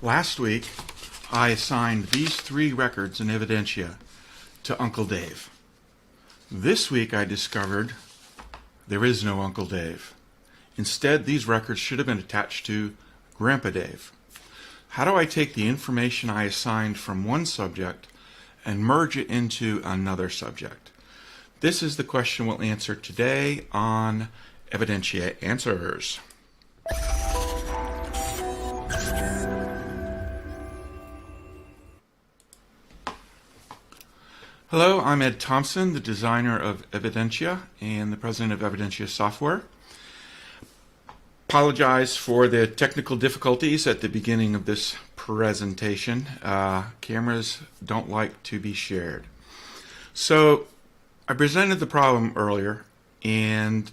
Last week, I assigned these 3 records in Evidentia to Uncle Dave. This week, I discovered there is no Uncle Dave. Instead, these records should have been attached to Grandpa Dave. How do I take the information I assigned from one subject and merge it into another subject? This is the question we'll answer today on Evidentia Answers. Hello, I'm Ed Thompson, the designer of Evidentia and the president of Evidentia Software. Apologize for the technical difficulties at the beginning of this presentation. Cameras don't like to be shared. So I presented the problem earlier, and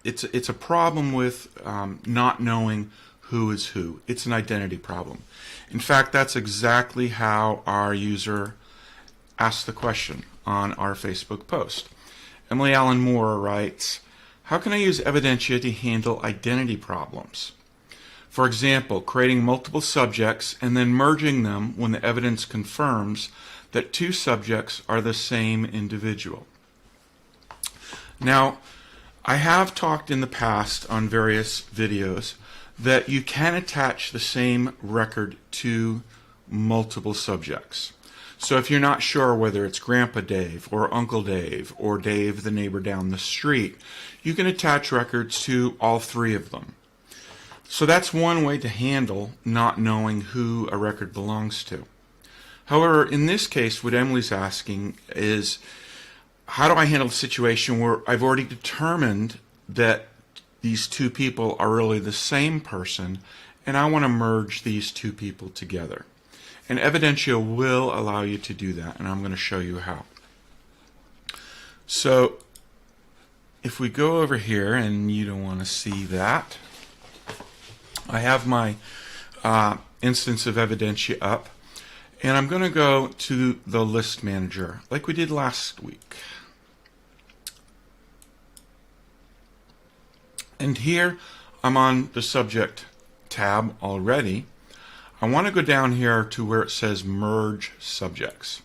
it's a problem with not knowing who is who. It's an identity problem. In fact, that's exactly how our user asked the question on our Facebook post. Emily Allen Moore writes, how can I use Evidentia to handle identity problems? For example, creating multiple subjects and then merging them when the evidence confirms that 2 subjects are the same individual. Now, I have talked in the past on various videos that you can attach the same record to multiple subjects. So if you're not sure whether it's Grandpa Dave or Uncle Dave or Dave the neighbor down the street, you can attach records to all 3 of them. So that's one way to handle not knowing who a record belongs to. However, in this case, what Emily's asking is, how do I handle the situation where I've already determined that these 2 people are really the same person, and I want to merge these 2 people together? And Evidentia will allow you to do that, and I'm going to show you how. So if we go over here, and you don't want to see that, I have my instance of Evidentia up, and I'm going to go to the list manager like we did last week. And here I'm on the subject tab already. I want to go down here to where it says merge subjects.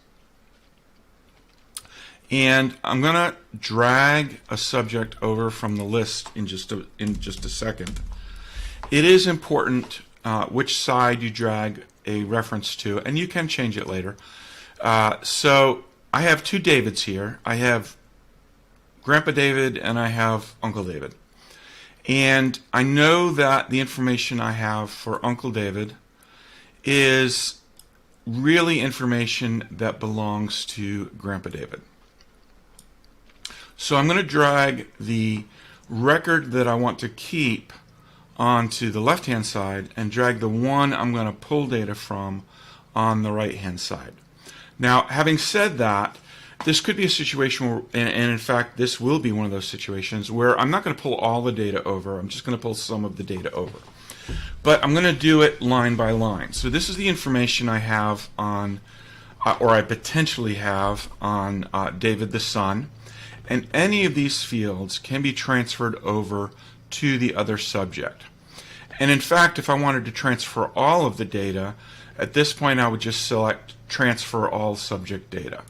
And I'm going to drag a subject over from the list in just a second. It is important which side you drag a reference to, and you can change it later. So I have 2 Davids here. I have Grandpa David and I have Uncle David. And I know that the information I have for Uncle David is really information that belongs to Grandpa David. So I'm going to drag the record that I want to keep onto the left-hand side and drag the one I'm going to pull data from on the right-hand side. Now, having said that, this could be a situation where, and in fact, this will be one of those situations where I'm not going to pull all the data over. I'm just going to pull some of the data over. But I'm going to do it line by line. So this is the information I have on, or I potentially have on David the son. And any of these fields can be transferred over to the other subject. And in fact, if I wanted to transfer all of the data, at this point I would just select transfer all subject data.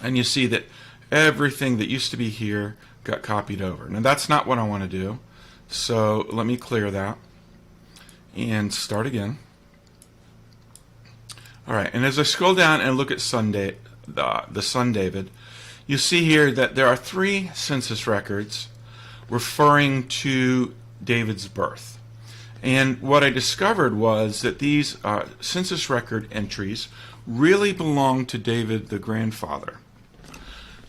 And you see that everything that used to be here got copied over. Now that's not what I want to do. So let me clear that and start again. All right, and as I scroll down and look at the son David, you see here that there are 3 census records referring to David's birth. And what I discovered was that these census record entries really belong to David the grandfather.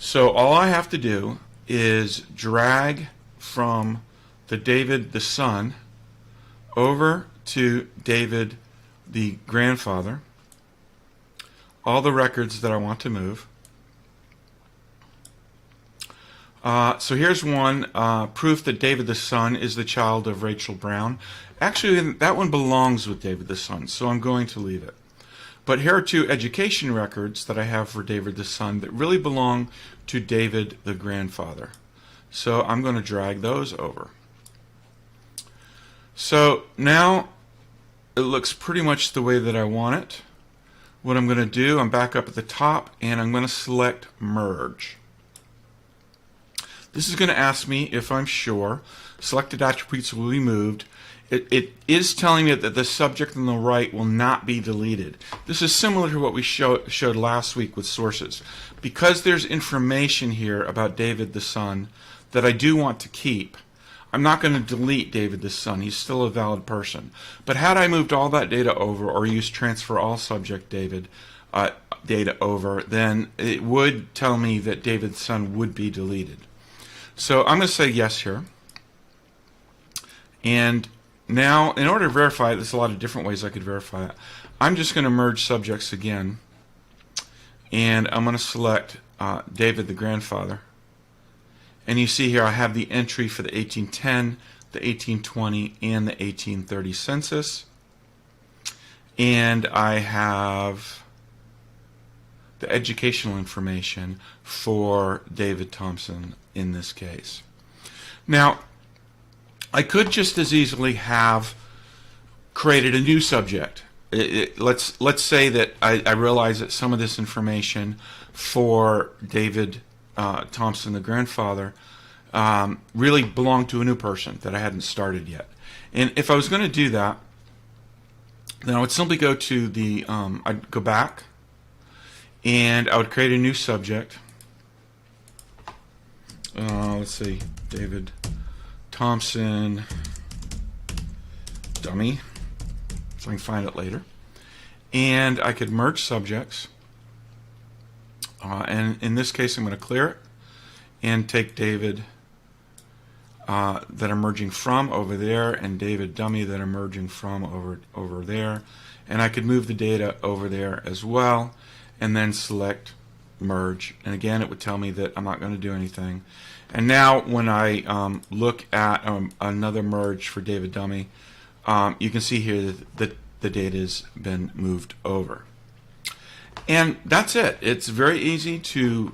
So all I have to do is drag from the David the son over to David the grandfather all the records that I want to move. So here's one, proof that David the son is the child of Rachel Brown. Actually, that one belongs with David the son, so I'm going to leave it. But here are 2 education records that I have for David the son that really belong to David the grandfather. So I'm going to drag those over. So now it looks pretty much the way that I want it. What I'm going to do, I'm back up at the top, and I'm going to select Merge. This is going to ask me if I'm sure selected attributes will be moved. It is telling me that the subject on the right will not be deleted. This is similar to what we showed last week with sources. Because there's information here about David the son that I do want to keep, I'm not going to delete David the son. He's still a valid person. But had I moved all that data over or used transfer all subject David data over, then it would tell me that David's son would be deleted. So I'm going to say yes here. And now, in order to verify it, there's a lot of different ways I could verify it. I'm just going to merge subjects again. And I'm going to select David the grandfather. And you see here I have the entry for the 1810, the 1820, and the 1830 census. And I have the educational information for David Thompson in this case. Now, I could just as easily have created a new subject. Let's say that I realize that some of this information for David Thompson, the grandfather, really belonged to a new person that I hadn't started yet. And if I was going to do that, then I would simply go to the, I'd go back, and I would create a new subject. Let's see, David Thompson, dummy, so I can find it later. And I could merge subjects. And in this case, I'm going to clear it and take David that I'm merging from over there and David dummy that I'm merging from over there. And I could move the data over there as well and then select merge. And again, it would tell me that I'm not going to do anything. And now when I look at another merge for David dummy, you can see here that the data has been moved over. And that's it. It's very easy to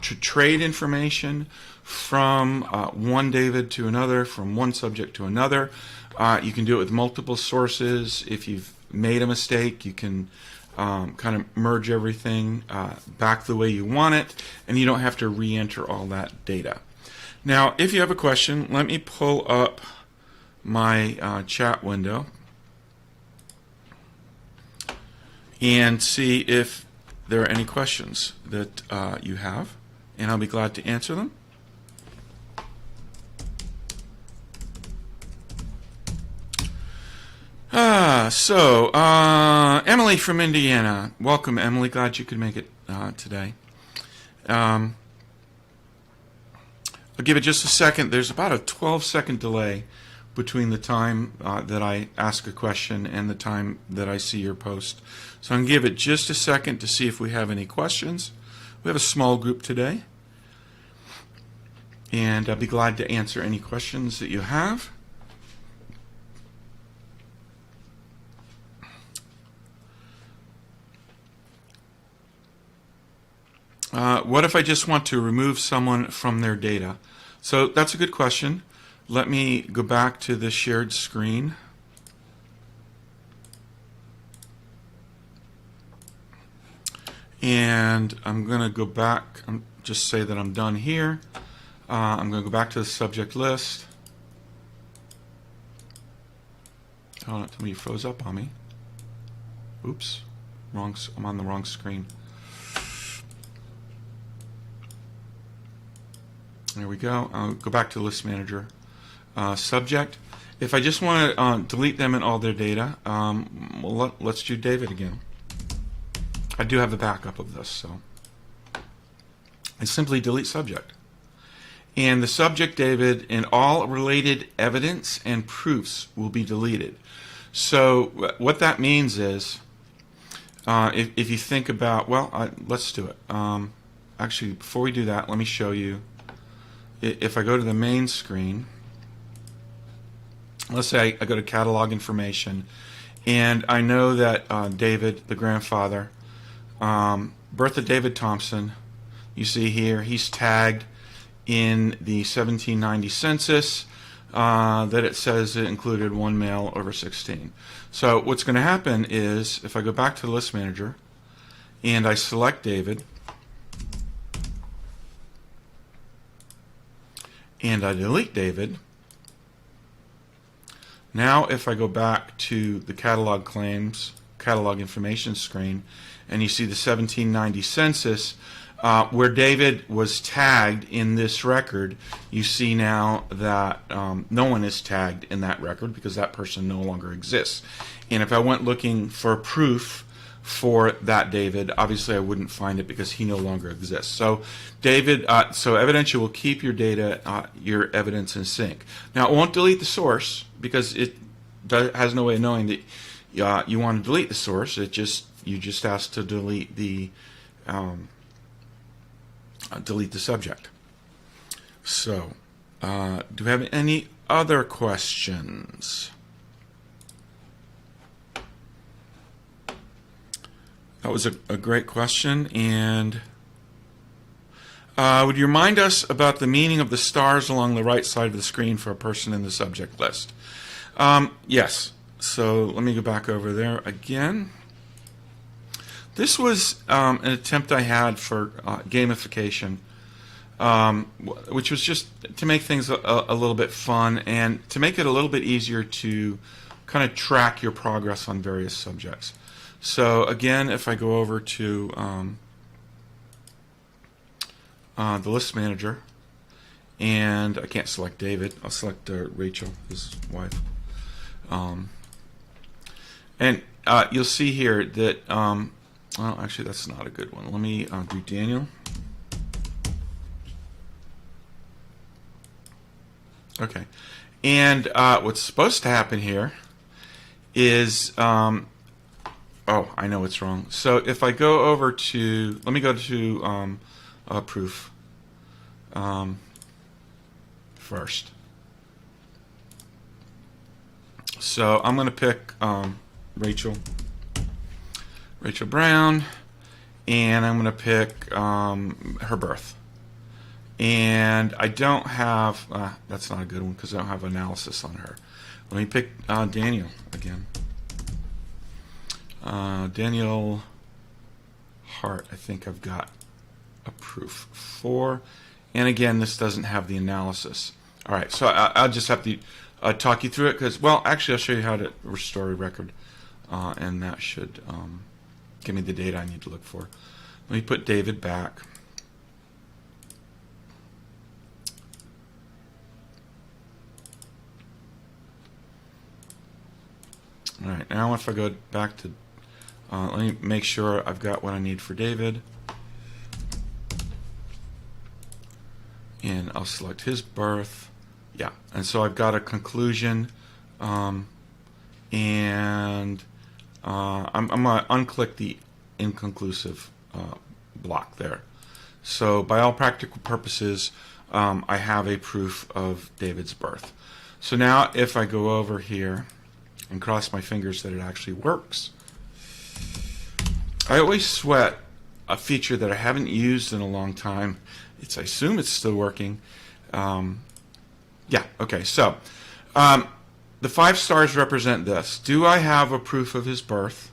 trade information from one David to another, from one subject to another. You can do it with multiple sources. If you've made a mistake, you can kind of merge everything back the way you want it, and you don't have to re-enter all that data. Now, if you have a question, let me pull up my chat window and see if there are any questions that you have, and I'll be glad to answer them. Emily from Indiana. Welcome, Emily. Glad you could make it today. I'll give it just a second. There's about a 12-second delay between the time that I ask a question and the time that I see your post. So I'm going to give it just a second to see if we have any questions. We have a small group today, and I'll be glad to answer any questions that you have. What if I just want to remove someone from their data? So that's a good question. Let me go back to the shared screen. And I'm going to go back, just say that I'm done here. I'm going to go back to the subject list. Oh, don't tell me you froze up on me. Oops, I'm on the wrong screen. There we go. I'll go back to the list manager. Subject. If I just want to delete them and all their data, well, let's do David again. I do have the backup of this, so I simply delete subject. And the subject David and all related evidence and proofs will be deleted. So what that means is, if you think about, well, let's do it. Actually, before we do that, let me show you. If I go to the main screen, let's say I go to catalog information, and I know that David, the grandfather, birth of David Thompson, you see here, he's tagged in the 1790 census. that it says it included one male over 16. So what's going to happen is, if I go back to the list manager and I select David and I delete David, now if I go back to the catalog claims, catalog information screen, and you see the 1790 census, where David was tagged in this record, you see now that no one is tagged in that record because that person no longer exists. And if I went looking for proof for that David, obviously I wouldn't find it because he no longer exists. So David, so Evidentia will keep your data, your evidence in sync. Now it won't delete the source because it has no way of knowing that you want to delete the source. You just ask to delete the subject. So, do we have any other questions? That was a great question. And would you remind us about the meaning of the stars along the right side of the screen for a person in the subject list? Yes. So let me go back over there again. This was an attempt I had for gamification, which was just to make things a little bit fun and to make it a little bit easier to kind of track your progress on various subjects. So again, if I go over to the list manager, and I can't select David, I'll select Rachel, his wife. And you'll see here that, well, actually that's not a good one. Let me do Daniel. Okay. And what's supposed to happen here is, oh, I know what's wrong. So if I go over to, let me go to proof first. So I'm going to pick Rachel Brown, and I'm going to pick her birth. And I don't have, that's not a good one because I don't have analysis on her. Let me pick Daniel again. Daniel Hart, I think I've got a proof for. And again, this doesn't have the analysis. All right, so I'll just have to talk you through it because, well, actually, I'll show you how to restore a record, and that should give me the data I need to look for. Let me put David back. All right, now if I go back to, let me make sure I've got what I need for David. And I'll select his birth. Yeah, and so I've got a conclusion, and I'm going to unclick the inconclusive block there. So by all practical purposes, I have a proof of David's birth. So now if I go over here and cross my fingers that it actually works, I always sweat a feature that I haven't used in a long time. I assume it's still working. Yeah, okay, so the 5 stars represent this. Do I have a proof of his birth?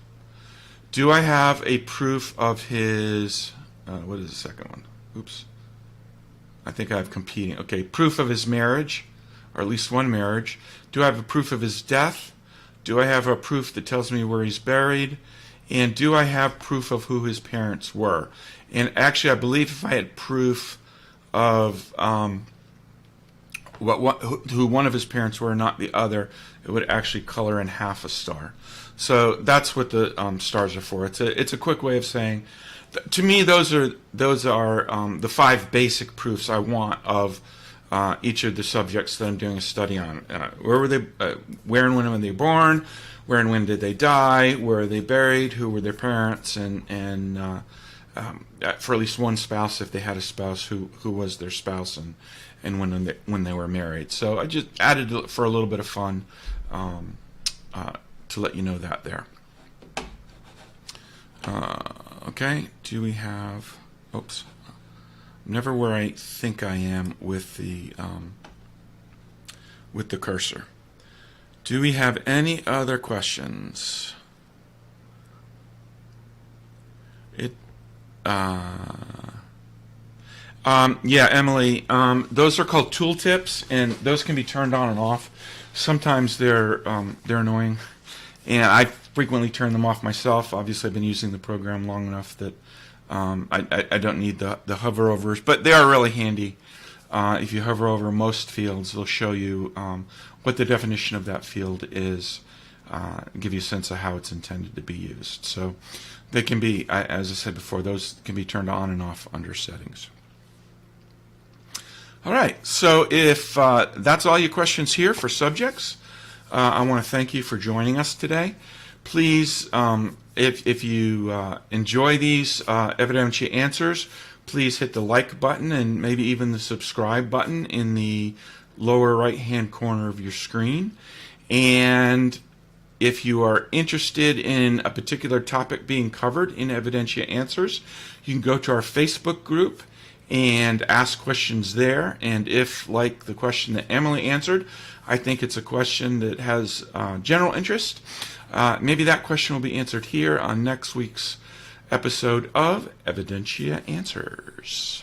Do I have a proof of his, what is the second one? Oops. I think I have competing. Okay, proof of his marriage, or at least one marriage. Do I have a proof of his death? Do I have a proof that tells me where he's buried? And do I have proof of who his parents were? And actually, I believe if I had proof of who one of his parents were, not the other, it would actually color in half a star. So that's what the stars are for. It's a quick way of saying, to me, those are the 5 basic proofs I want of each of the subjects that I'm doing a study on. Where were they? Where and when were they born? Where and when did they die? Where are they buried? Who were their parents? And for at least one spouse, if they had a spouse, who was their spouse, and when they were married. So I just added it for a little bit of fun to let you know that there. Okay, do we have, oops, I'm never where I think I am with the with the cursor. Do we have any other questions? Yeah, Emily, those are called tooltips, and those can be turned on and off. Sometimes they're annoying, and I frequently turn them off myself. Obviously, I've been using the program long enough that I don't need the hover overs, but they are really handy. If you hover over most fields, they'll show you what the definition of that field is, give you a sense of how it's intended to be used. So they can be, as I said before, those can be turned on and off under settings. All right, so if that's all your questions here for subjects, I want to thank you for joining us today. Please, if you enjoy these Evidentia Answers, please hit the like button and maybe even the subscribe button in the lower right-hand corner of your screen. And if you are interested in a particular topic being covered in Evidentia Answers, you can go to our Facebook group and ask questions there. And if, like the question that Emily answered, I think it's a question that has general interest, maybe that question will be answered here on next week's episode of Evidentia Answers.